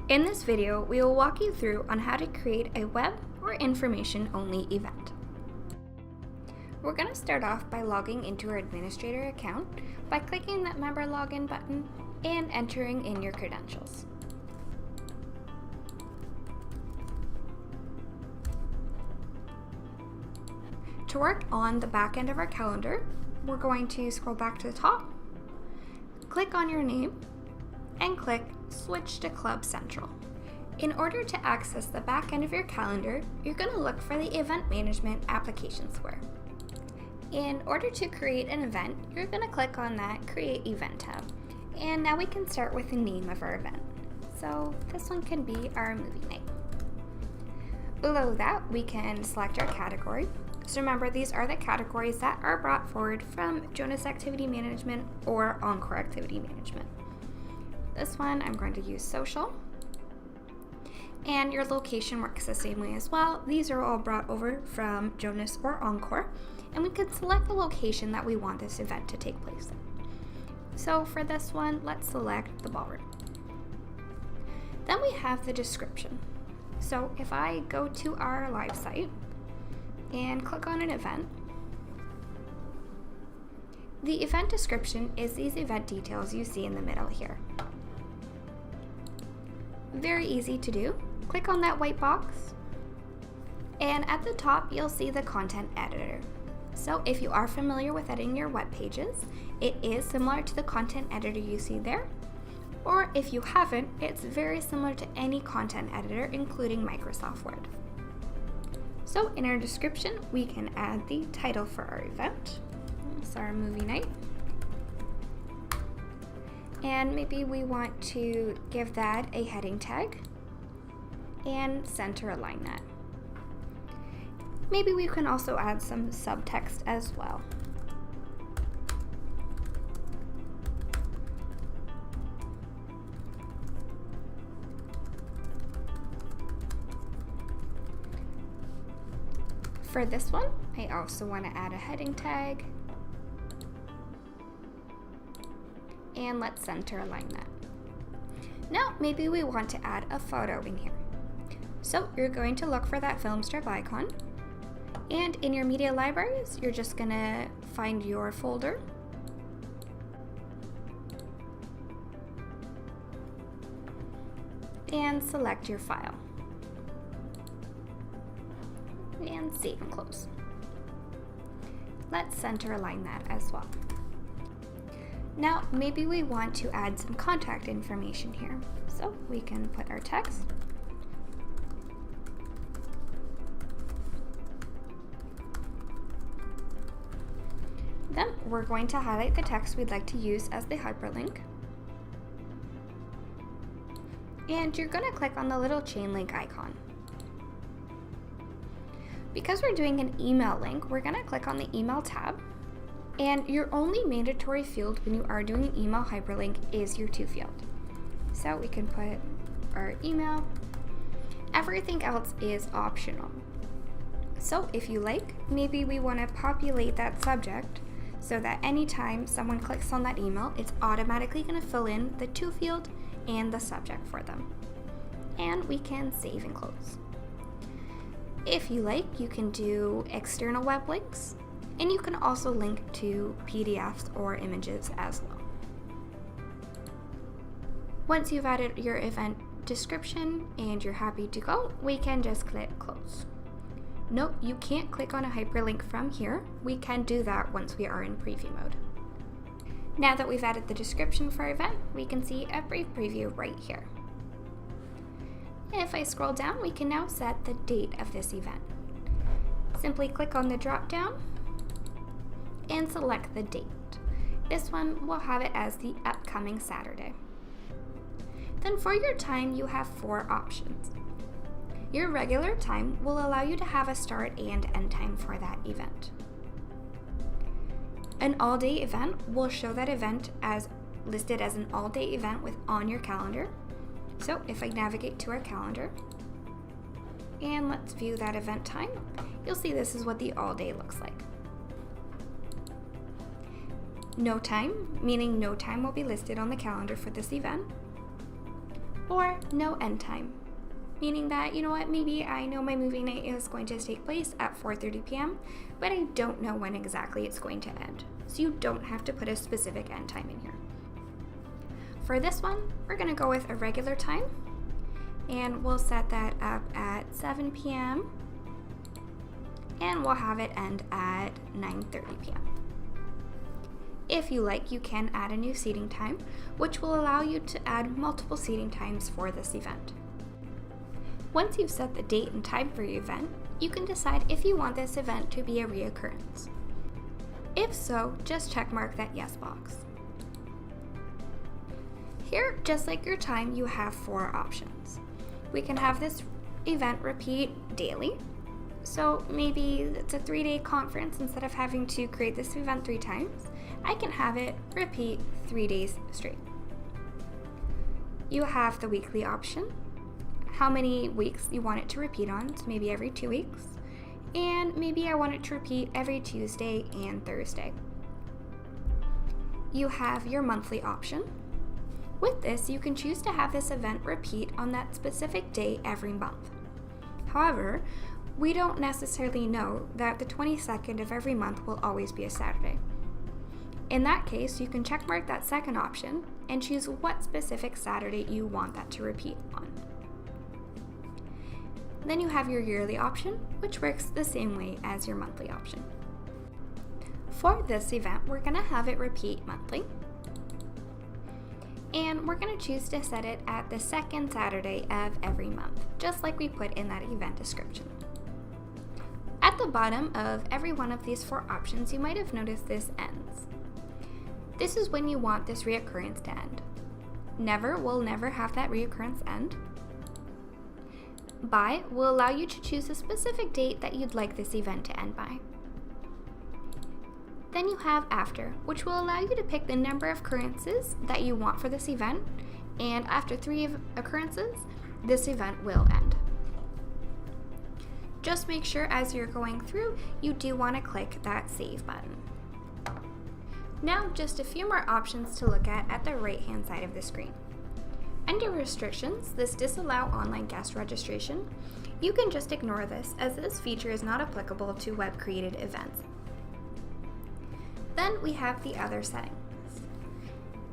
In this video, we will walk you through on how to create a web or information-only event. We're going to start off by logging into our administrator account by clicking that member login button and entering in your credentials. To work on the back end of our calendar, we're going to scroll back to the top, click on your name, and click Switch to Club Central. In order to access the back end of your calendar, you're going to look for the Event Management application square. In order to create an event, you're going to click on that Create Event tab. And now we can start with the name of our event. So this one can be our movie night. Below that, we can select our category. So remember, these are the categories that are brought forward from Jonas Activity Management or Encore Activity Management. This one, I'm going to use social. And your location works the same way as well. These are all brought over from Jonas or Encore. And we can select the location that we want this event to take place in. So for this one, let's select the ballroom. Then we have the description. So if I go to our live site and click on an event, the event description is these event details you see in the middle here. Very easy to do. Click on that white box, and at the top you'll see the content editor. So if you are familiar with editing your web pages, it is similar to the content editor you see there. Or if you haven't, it's very similar to any content editor, including Microsoft Word. So in our description, we can add the title for our event. It's our movie night. And maybe we want to give that a heading tag and center align that. Maybe we can also add some subtext as well. For this one, I also want to add a heading tag. And let's center align that. Now, maybe we want to add a photo in here. So you're going to look for that film strip icon. And in your media libraries, you're just going to find your folder. And select your file. And save and close. Let's center align that as well. Now, maybe we want to add some contact information here. So we can put our text. Then we're going to highlight the text we'd like to use as the hyperlink. And you're going to click on the little chain link icon. Because we're doing an email link, we're going to click on the email tab. And your only mandatory field when you are doing an email hyperlink is your to field. So we can put our email. Everything else is optional. So if you like, maybe we want to populate that subject so that anytime someone clicks on that email, it's automatically going to fill in the to field and the subject for them. And we can save and close. If you like, you can do external web links. And you can also link to PDFs or images as well. Once you've added your event description and you're happy to go, we can just click close. Note, you can't click on a hyperlink from here. We can do that once we are in preview mode. Now that we've added the description for our event, we can see a brief preview right here. If I scroll down, we can now set the date of this event. Simply click on the drop down and select the date. This one will have it as the upcoming Saturday. Then for your time, you have 4 options. Your regular time will allow you to have a start and end time for that event. An all-day event will show that event as listed as an all-day event on your calendar. So if I navigate to our calendar and let's view that event time, you'll see this is what the all-day looks like. No time, meaning no time will be listed on the calendar for this event. or no end time, meaning that, you know what, maybe I know my movie night is going to take place at 4:30 p.m., but I don't know when exactly it's going to end. So you don't have to put a specific end time in here. For this one, we're going to go with a regular time, and we'll set that up at 7 p.m., and we'll have it end at 9:30 p.m. If you like, you can add a new seating time, which will allow you to add multiple seating times for this event. Once you've set the date and time for your event, you can decide if you want this event to be a reoccurrence. If so, just checkmark that yes box. Here, just like your time, you have 4 options. We can have this event repeat daily. So maybe it's a 3-day conference. Instead of having to create this event 3 times, I can have it repeat 3 days straight. You have the weekly option, how many weeks you want it to repeat on, so maybe every 2 weeks, and maybe I want it to repeat every Tuesday and Thursday. You have your monthly option. With this, you can choose to have this event repeat on that specific day every month. However, we don't necessarily know that the 22nd of every month will always be a Saturday. In that case, you can checkmark that second option and choose what specific Saturday you want that to repeat on. Then you have your yearly option, which works the same way as your monthly option. For this event, we're going to have it repeat monthly. And we're going to choose to set it at the second Saturday of every month, just like we put in that event description. At the bottom of every one of these 4 options, you might have noticed this ends. This is when you want this reoccurrence to end. Never will never have that reoccurrence end. By will allow you to choose a specific date that you'd like this event to end by. Then you have after, which will allow you to pick the number of occurrences that you want for this event, and after 3 occurrences, this event will end. Just make sure as you're going through, you do want to click that save button. Now, just a few more options to look at the right-hand side of the screen. Under restrictions, this disallow online guest registration. You can just ignore this, as this feature is not applicable to web-created events. Then we have the other settings.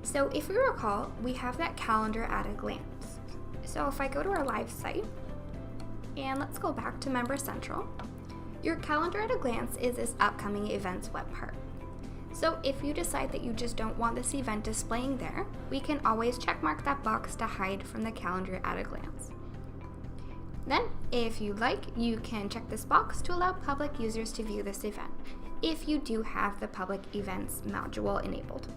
So if we recall, we have that calendar at a glance. So if I go to our live site, and let's go back to Member Central, your calendar at a glance is this upcoming events web part. So if you decide that you just don't want this event displaying there, we can always checkmark that box to hide from the calendar at a glance. Then, if you like, you can check this box to allow public users to view this event, if you do have the public events module enabled.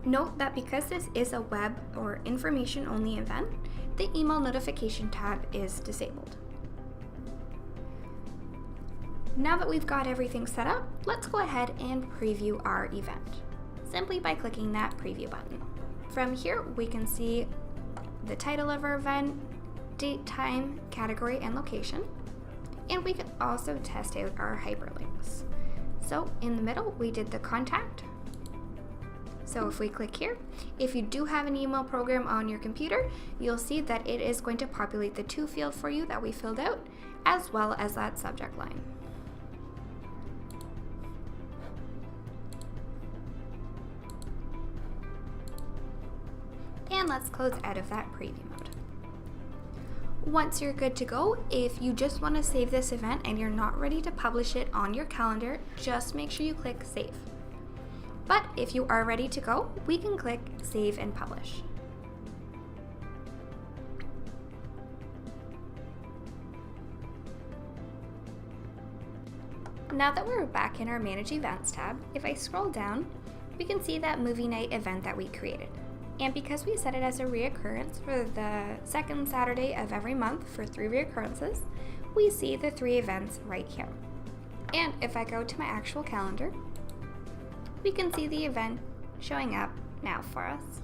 Note that because this is a web or information only event, the email notification tab is disabled. Now that we've got everything set up, let's go ahead and preview our event, simply by clicking that preview button. From here, we can see the title of our event, date, time, category, and location, and we can also test out our hyperlinks. So in the middle, we did the contact. So if we click here, if you do have an email program on your computer, you'll see that it is going to populate the to field for you that we filled out, as well as that subject line. And let's close out of that preview mode. Once you're good to go, if you just want to save this event and you're not ready to publish it on your calendar, just make sure you click save. But if you are ready to go, we can click save and publish. Now that we're back in our Manage Events tab, if I scroll down, we can see that movie night event that we created. And because we set it as a reoccurrence for the second Saturday of every month for 3 reoccurrences, we see the 3 events right here. And if I go to my actual calendar, we can see the event showing up now for us.